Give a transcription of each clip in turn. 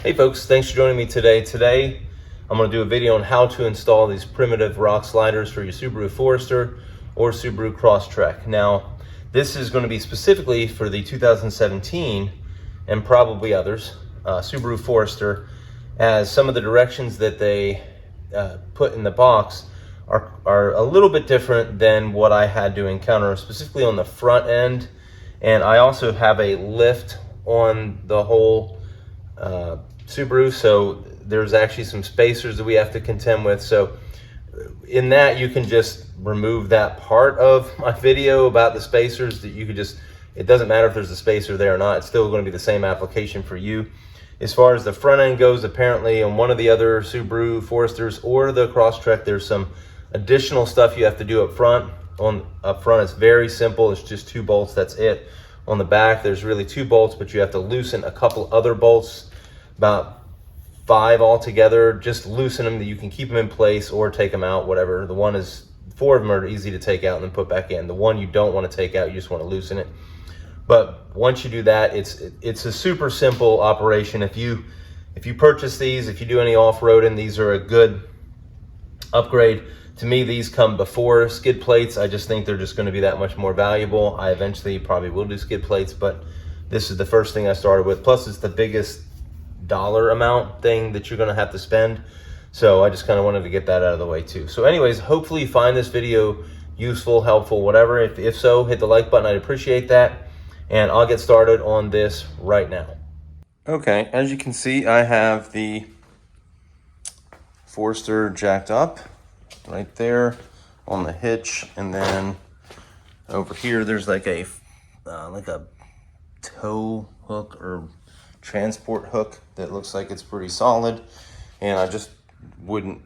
Hey folks, thanks for joining me today. Today, I'm going to do a video on how to install these primitive rock sliders for your Subaru Forester or Subaru Cross Trek. Now, this is going to be specifically for the 2017 and probably others, Subaru Forester, as some of the directions that they put in the box are a little bit different than what I had to encounter, specifically on the front end. And I also have a lift on the whole Subaru, so there's actually some spacers that we have to contend with. So in that, you can just remove that part of my video about the spacers. That you could just, it doesn't matter if there's a spacer there or not, it's still going to be the same application for you. As far as the front end goes, apparently on one of the other Subaru Foresters or the Cross Trek, there's some additional stuff you have to do up front. Up front, it's very simple. It's just 2 bolts, that's it. On the back, there's really 2 bolts, but you have to loosen a couple other bolts, about 5 altogether. Just loosen them that you can keep them in place or take them out, whatever. The one is, 4 of them are easy to take out and then put back in. The one you don't want to take out, you just want to loosen it. But once you do that, it's a super simple operation. If you purchase these, if you do any off-roading, these are a good upgrade. To me, these come before skid plates. I just think they're just going to be that much more valuable. I eventually probably will do skid plates, but this is the first thing I started with. Plus, it's the biggest dollar amount thing that you're going to have to spend. So I just kind of wanted to get that out of the way too. So anyways, hopefully you find this video useful, helpful, whatever. If so, hit the like button. I'd appreciate that. And I'll get started on this right now. Okay, as you can see, I have the Forester jacked up right there on the hitch, and then over here there's like a tow hook or transport hook that looks like it's pretty solid. And I would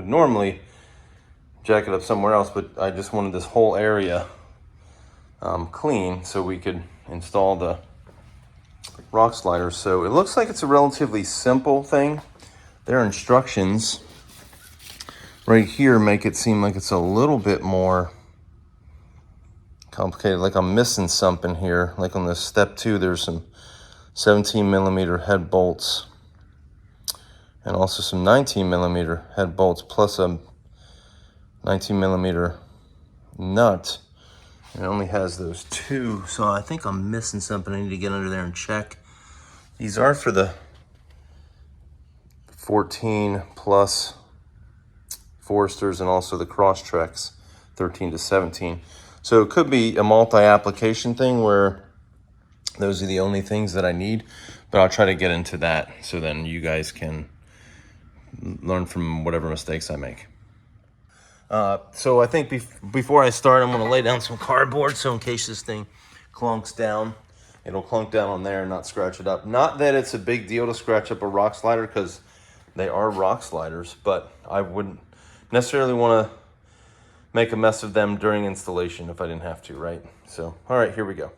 normally jack it up somewhere else, but I just wanted this whole area clean so we could install the rock sliders. So it looks like it's a relatively simple thing. Their instructions right here make it seem like it's a little bit more complicated, like I'm missing something here. Like on this step 2, there's some 17mm head bolts and also some 19mm head bolts plus a 19mm nut. It only has those 2, so I think I'm missing something. I need to get under there and check. These are for the 14 plus Foresters and also the Cross Treks 13 to 17. So it could be a multi-application thing where those are the only things that I need, but I'll try to get into that so then you guys can learn from whatever mistakes I make. So I think before I start, I'm going to lay down some cardboard, so in case this thing clunks down, it'll clunk down on there and not scratch it up. Not that it's a big deal to scratch up a rock slider, because they are rock sliders, but I wouldn't necessarily want to make a mess of them during installation if I didn't have to, right? So, all right, here we go.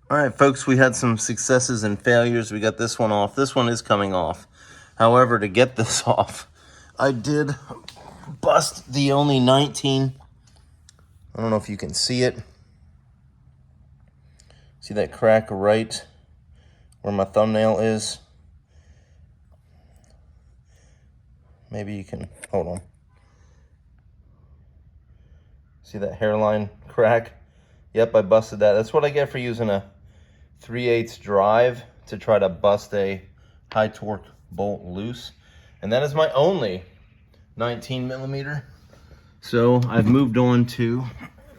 All right, folks, we had some successes and failures. We got this one off. This one is coming off. However, to get this off, I did bust the only 19. I don't know if you can see it. See that crack right where my thumbnail is? Maybe you can, hold on. See that hairline crack? Yep, I busted that. That's what I get for using a 3/8 drive to try to bust a high torque bolt loose. And that is my only 19mm. So I've moved on to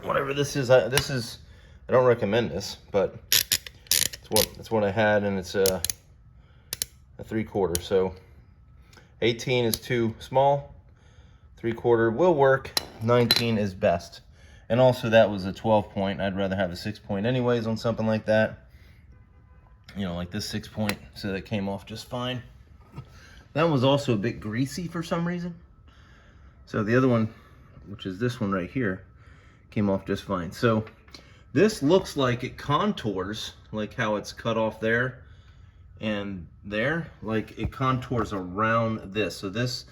whatever this is. I don't recommend this, but it's what I had, and it's a 3/4. So 18 is too small, 3/4 will work, 19 is best. And also that was a 12 point. I'd rather have a 6 point anyways on something like that. You know, like this 6 point, so that came off just fine. That was also a bit greasy for some reason. So the other one, which is this one right here, came off just fine. So this looks like it contours, like how it's cut off there and there, like it contours around this. So this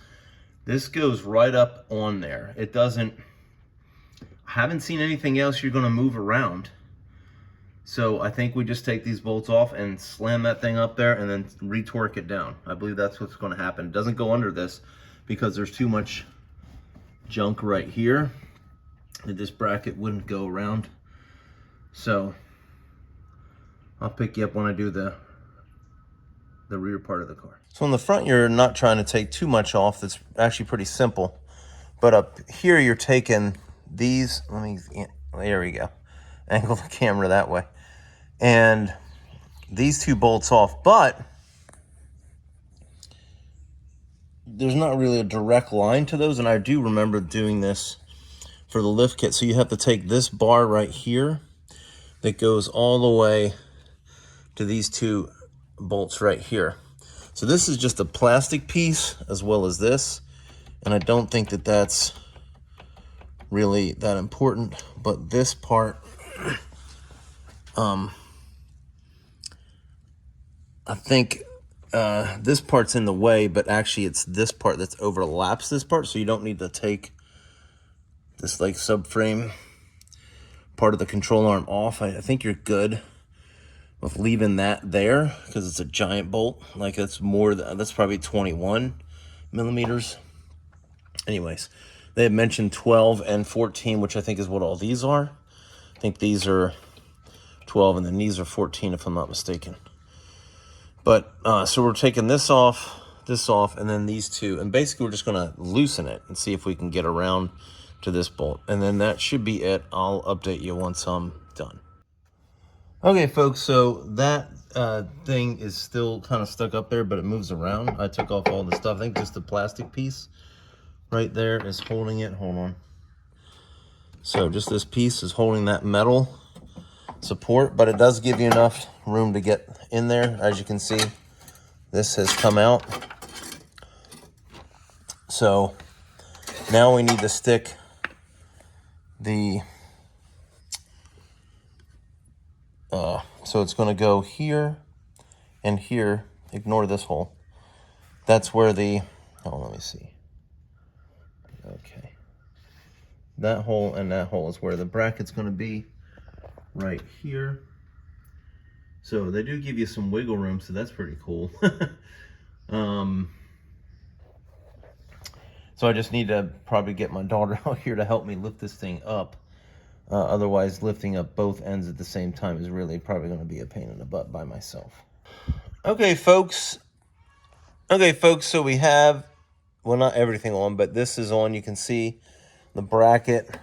goes right up on there. It doesn't, I haven't seen anything else you're gonna move around. So I think we just take these bolts off and slam that thing up there and then retorque it down. I believe that's what's going to happen. It doesn't go under this because there's too much junk right here that this bracket wouldn't go around. So I'll pick you up when I do the rear part of the car. So in the front, you're not trying to take too much off. That's actually pretty simple. But up here, you're taking these. There we go. Angle the camera that way. And these two bolts off. But there's not really a direct line to those. And I do remember doing this for the lift kit. So you have to take this bar right here that goes all the way to these two bolts right here. So this is just a plastic piece as well as this, and I don't think that that's really that important, but this part I think this part's in the way, but actually it's this part that overlaps this part, so you don't need to take this like subframe part of the control arm off. I think you're good with leaving that there because it's a giant bolt. Like that's probably 21 millimeters. Anyways, they had mentioned 12 and 14, which I think is what all these are. I think these are 12 and then these are 14 if I'm not mistaken. But so we're taking this off, and then these two, and basically we're just gonna loosen it and see if we can get around to this bolt, and then that should be it. I'll update you once I'm done. Okay, folks, so that thing is still kind of stuck up there, but it moves around. I took off all the stuff. I think just the plastic piece right there is holding it. Hold on. So just this piece is holding that metal support, but it does give you enough room to get in there. As you can see, this has come out. So now we need to stick the so it's going to go here and here. Ignore this hole. That's where the let me see. Okay, that hole and that hole is where the bracket's going to be, right here. So they do give you some wiggle room, so that's pretty cool. So I just need to probably get my daughter out here to help me lift this thing up. Otherwise, lifting up both ends at the same time is really probably going to be a pain in the butt by myself. Okay, folks. So we have, well, not everything on, but this is on. You can see the bracket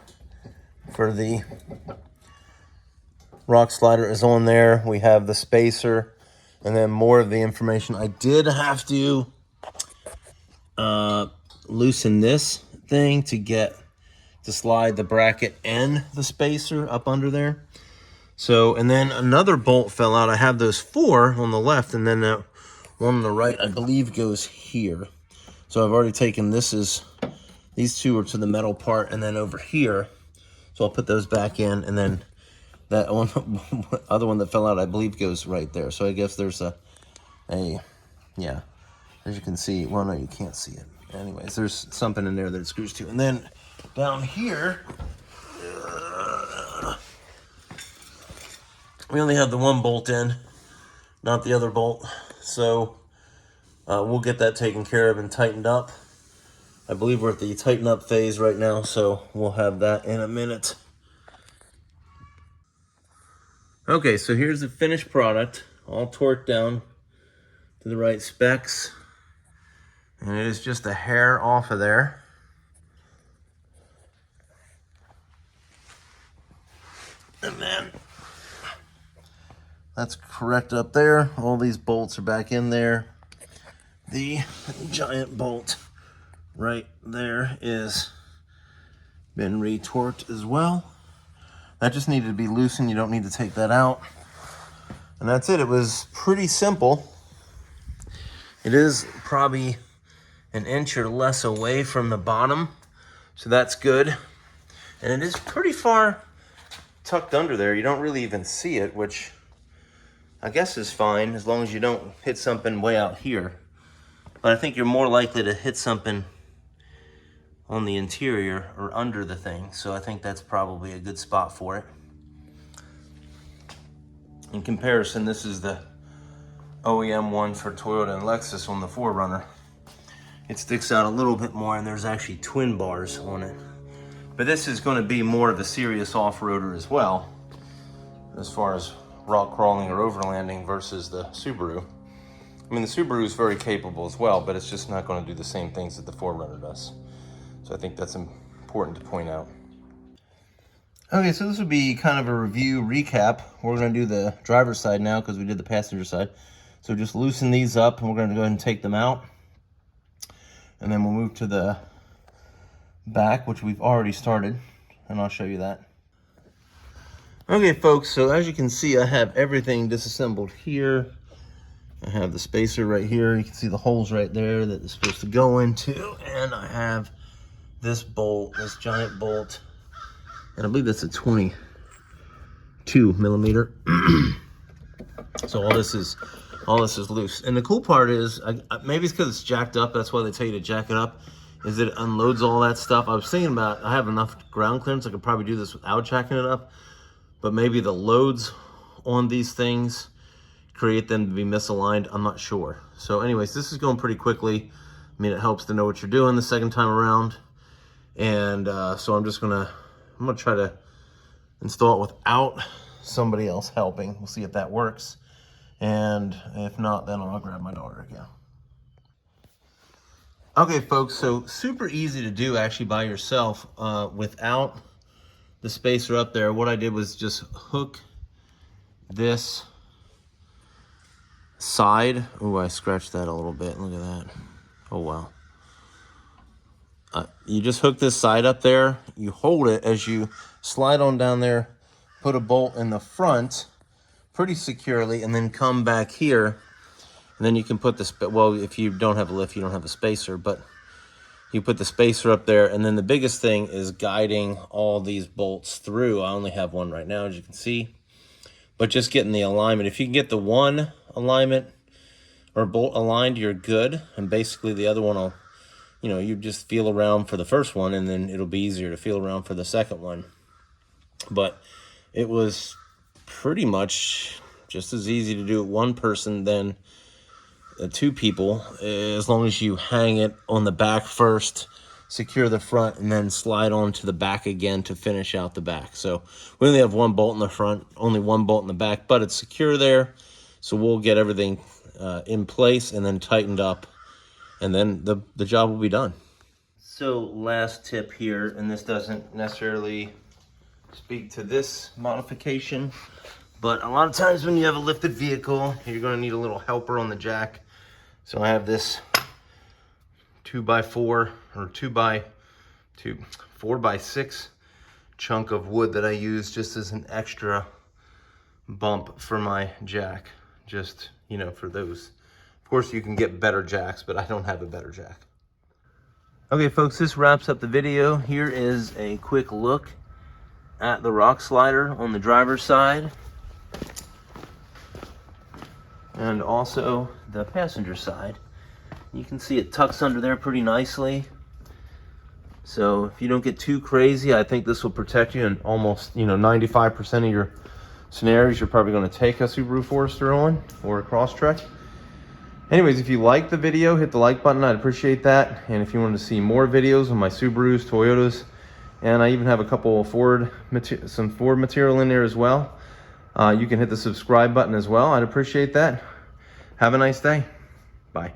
for the rock slider is on there. We have the spacer and then more of the information. I did have to loosen this thing to slide the bracket and the spacer up under there. So, and then another bolt fell out. I have those 4 on the left, and then that one on the right, I believe, goes here. So I've already taken these 2 are to the metal part, and then over here. So I'll put those back in, and then that one, other one that fell out, I believe, goes right there. So I guess there's yeah, as you can see, well, no, you can't see it. Anyways, there's something in there that it screws to. And then down here, we only have the one bolt in, not the other bolt. So we'll get that taken care of and tightened up. I believe we're at the tighten up phase right now, so we'll have that in a minute. Okay, so here's the finished product, all torqued down to the right specs. And it is just a hair off of there. And then that's correct up there. All these bolts are back in there. The giant bolt right there is been retorqued as well. That just needed to be loosened. You don't need to take that out. And that's it. It was pretty simple. It is probably an inch or less away from the bottom, so that's good. And it is pretty far tucked under there. You don't really even see it, which I guess is fine as long as you don't hit something way out here. But I think you're more likely to hit something on the interior or under the thing, so I think that's probably a good spot for it. In comparison, this is the OEM one for Toyota and Lexus on the 4Runner. It sticks out a little bit more, and there's actually twin bars on it. But this is going to be more of a serious off-roader as well, as far as rock crawling or overlanding versus the Subaru. I mean, the Subaru is very capable as well, but it's just not going to do the same things that the 4Runner does. So I think that's important to point out. Okay, so this would be kind of a review recap. We're going to do the driver's side now because we did the passenger side. So just loosen these up, and we're going to go ahead and take them out. And then we'll move to the back, which we've already started, and I'll show you that. Okay, folks, so as you can see, I have everything disassembled here. I have the spacer right here. You can see the holes right there that it's supposed to go into. And I have this bolt, this giant bolt. And I believe that's a 22 millimeter. So all this is loose. And the cool part is, maybe it's because it's jacked up. That's why they tell you to jack it up, is that it unloads all that stuff. I was thinking about, I have enough ground clearance. I could probably do this without jacking it up. But maybe the loads on these things create them to be misaligned. I'm not sure. So anyways, this is going pretty quickly. I mean, it helps to know what you're doing the second time around. And so I'm gonna try to install it without somebody else helping. We'll see if that works. And if not, then I'll grab my daughter again. Okay, folks, so super easy to do actually by yourself without the spacer up there. What I did was just hook this side. Oh, I scratched that a little bit. Look at that. Oh, wow. You just hook this side up there. You hold it as you slide on down there, put a bolt in the front pretty securely, and then come back here. And then you can put this, well, if you don't have a lift, you don't have a spacer, but you put the spacer up there. And then the biggest thing is guiding all these bolts through. I only have one right now, as you can see, but just getting the alignment. If you can get the one alignment or bolt aligned, you're good. And basically the other one will, you just feel around for the first one, and then it'll be easier to feel around for the second one. But it was pretty much just as easy to do it one person than two people, as long as you hang it on the back first, secure the front, and then slide on to the back again to finish out the back. So we only have one bolt in the front, only one bolt in the back, but it's secure there. So we'll get everything in place and then tightened up, and then the job will be done. So last tip here, and this doesn't necessarily speak to this modification, but a lot of times when you have a lifted vehicle, you're going to need a little helper on the jack. So I have this 2x4 or 4x6 chunk of wood that I use just as an extra bump for my jack, just, for those. Of course, you can get better jacks, but I don't have a better jack. Okay, folks, this wraps up the video. Here is a quick look at the rock slider on the driver's side, and also the passenger side. You can see it tucks under there pretty nicely. So if you don't get too crazy, I think this will protect you in almost, 95% of your scenarios. You're probably going to take a Subaru Forester on, or a Cross Trek. Anyways, if you liked the video, hit the like button. I'd appreciate that. And if you want to see more videos on my Subarus, Toyotas, and I even have a couple of some Ford material in there as well, you can hit the subscribe button as well. I'd appreciate that. Have a nice day. Bye.